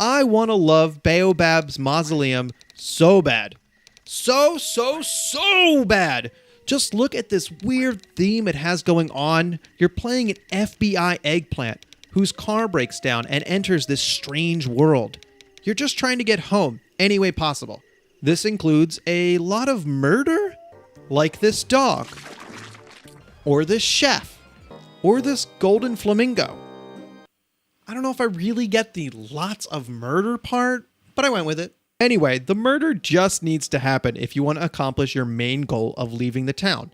I want to love Baobabs Mausoleum so bad. So bad. Just look at this weird theme it has going on. You're playing an FBI eggplant whose car breaks down and enters this strange world. You're just trying to get home any way possible. This includes a lot of murder, like this dog, or this chef, or this golden flamingo. I don't know if I really get the lots of murder part, but I went with it. Anyway, the murder just needs to happen if you want to accomplish your main goal of leaving the town.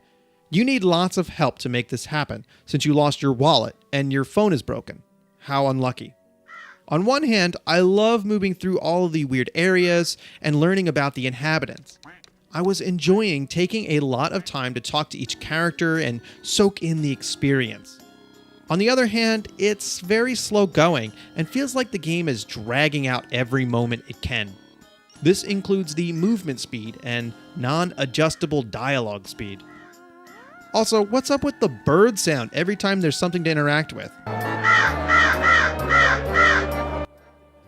You need lots of help to make this happen, since you lost your wallet and your phone is broken. How unlucky. On one hand, I love moving through all of the weird areas and learning about the inhabitants. I was enjoying taking a lot of time to talk to each character and soak in the experience. On the other hand, it's very slow going and feels like the game is dragging out every moment it can. This includes the movement speed and non-adjustable dialogue speed. Also, what's up with the bird sound every time there's something to interact with?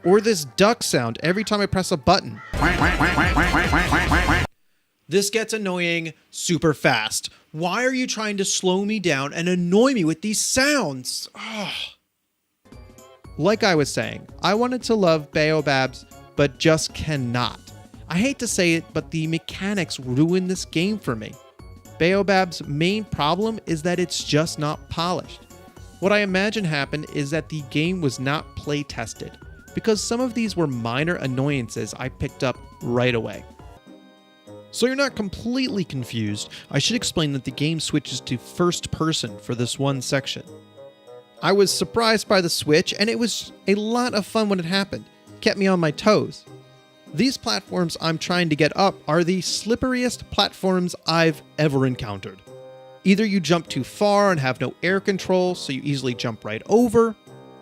Or this duck sound every time I press a button. This gets annoying super fast. Why are you trying to slow me down and annoy me with these sounds? Ugh. Like I was saying, I wanted to love Baobabs, but just cannot. I hate to say it, but the mechanics ruin this game for me. Baobab's main problem is that it's just not polished. What I imagine happened is that the game was not play tested, because some of these were minor annoyances I picked up right away. So you're not completely confused, I should explain that the game switches to first person for this one section. I was surprised by the switch, and it was a lot of fun when it happened. Kept me on my toes. These platforms I'm trying to get up are the slipperiest platforms I've ever encountered. Either you jump too far and have no air control, so you easily jump right over.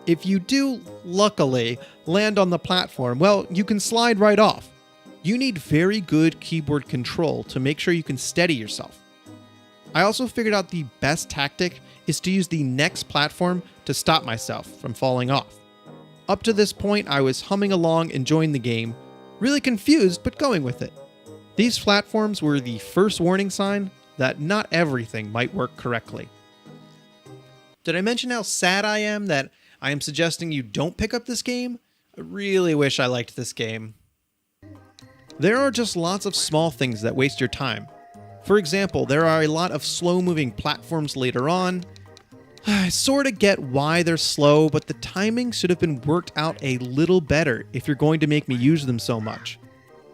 If you do, luckily, land on the platform, well, you can slide right off. You need very good keyboard control to make sure you can steady yourself. I also figured out the best tactic is to use the next platform to stop myself from falling off. Up to this point, I was humming along, enjoying the game, really confused, but going with it. These platforms were the first warning sign that not everything might work correctly. Did I mention how sad I am that I am suggesting you don't pick up this game? I really wish I liked this game. There are just lots of small things that waste your time. For example, there are a lot of slow-moving platforms later on. I sort of get why they're slow, but the timing should have been worked out a little better if you're going to make me use them so much.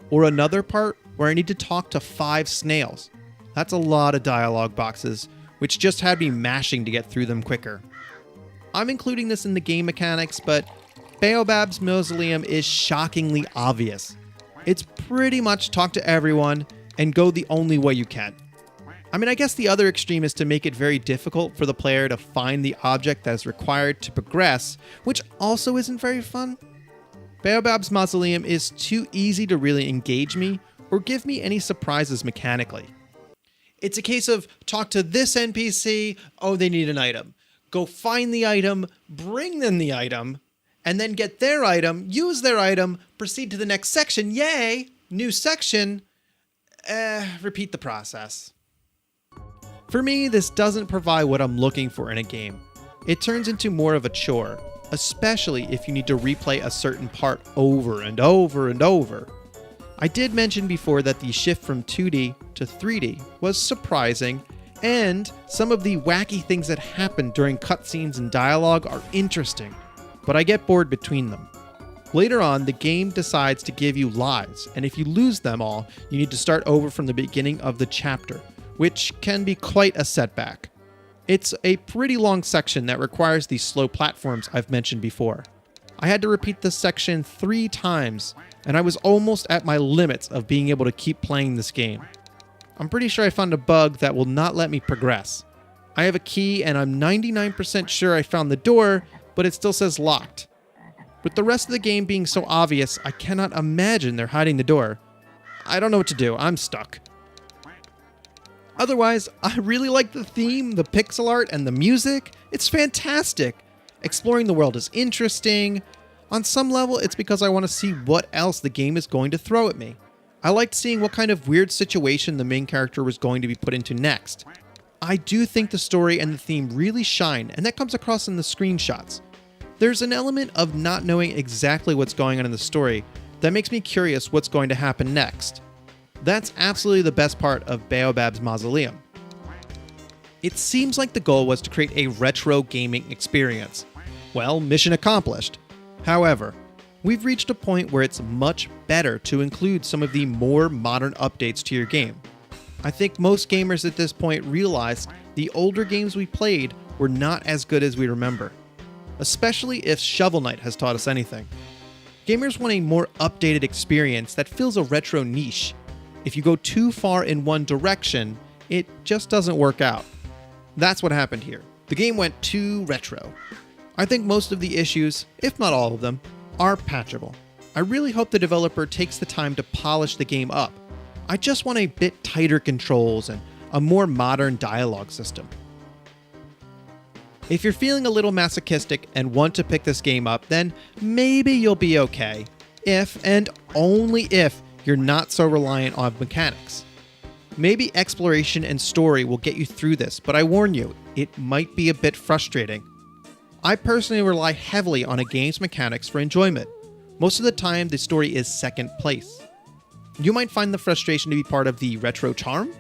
Or another part where I need to talk to 5 snails. That's a lot of dialogue boxes, which just had me mashing to get through them quicker. I'm including this in the game mechanics, but Baobabs Mausoleum is shockingly obvious. It's pretty much talk to everyone and go the only way you can. I mean, I guess the other extreme is to make it very difficult for the player to find the object that is required to progress, which also isn't very fun. Baobabs Mausoleum is too easy to really engage me or give me any surprises mechanically. It's a case of talk to this NPC, oh, they need an item. Go find the item, bring them the item, and then get their item, use their item, proceed to the next section, yay, new section, repeat the process. For me, this doesn't provide what I'm looking for in a game. It turns into more of a chore, especially if you need to replay a certain part over and over and over. I did mention before that the shift from 2D to 3D was surprising, and some of the wacky things that happen during cutscenes and dialogue are interesting, but I get bored between them. Later on, the game decides to give you lives, and if you lose them all, you need to start over from the beginning of the chapter, which can be quite a setback. It's a pretty long section that requires these slow platforms I've mentioned before. I had to repeat this section 3 times, and I was almost at my limits of being able to keep playing this game. I'm pretty sure I found a bug that will not let me progress. I have a key and I'm 99% sure I found the door, but it still says locked. With the rest of the game being so obvious, I cannot imagine they're hiding the door. I don't know what to do, I'm stuck. Otherwise, I really like the theme, the pixel art, and the music. It's fantastic. Exploring the world is interesting. On some level, it's because I want to see what else the game is going to throw at me. I liked seeing what kind of weird situation the main character was going to be put into next. I do think the story and the theme really shine, and that comes across in the screenshots. There's an element of not knowing exactly what's going on in the story that makes me curious what's going to happen next. That's absolutely the best part of Baobabs Mausoleum. It seems like the goal was to create a retro gaming experience. Well, mission accomplished. However, we've reached a point where it's much better to include some of the more modern updates to your game. I think most gamers at this point realized the older games we played were not as good as we remember, especially if Shovel Knight has taught us anything. Gamers want a more updated experience that fills a retro niche. If you go too far in one direction, it just doesn't work out. That's what happened here. The game went too retro. I think most of the issues, if not all of them, are patchable. I really hope the developer takes the time to polish the game up. I just want a bit tighter controls and a more modern dialogue system. If you're feeling a little masochistic and want to pick this game up, then maybe you'll be okay. If, and only if, you're not so reliant on mechanics. Maybe exploration and story will get you through this, but I warn you, it might be a bit frustrating. I personally rely heavily on a game's mechanics for enjoyment. Most of the time, the story is second place. You might find the frustration to be part of the retro charm.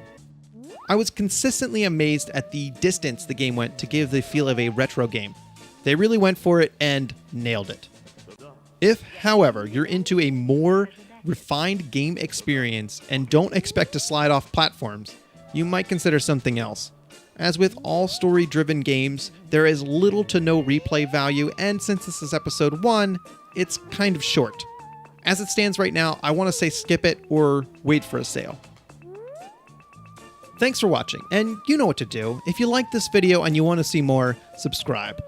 I was consistently amazed at the distance the game went to give the feel of a retro game. They really went for it and nailed it. If, however, you're into a more refined game experience and don't expect to slide off platforms, you might consider something else. As with all story-driven games, there is little to no replay value, and since this is episode 1, it's kind of short. As it stands right now, I want to say skip it or wait for a sale. Thanks for watching, and you know what to do. If you like this video and you want to see more, subscribe.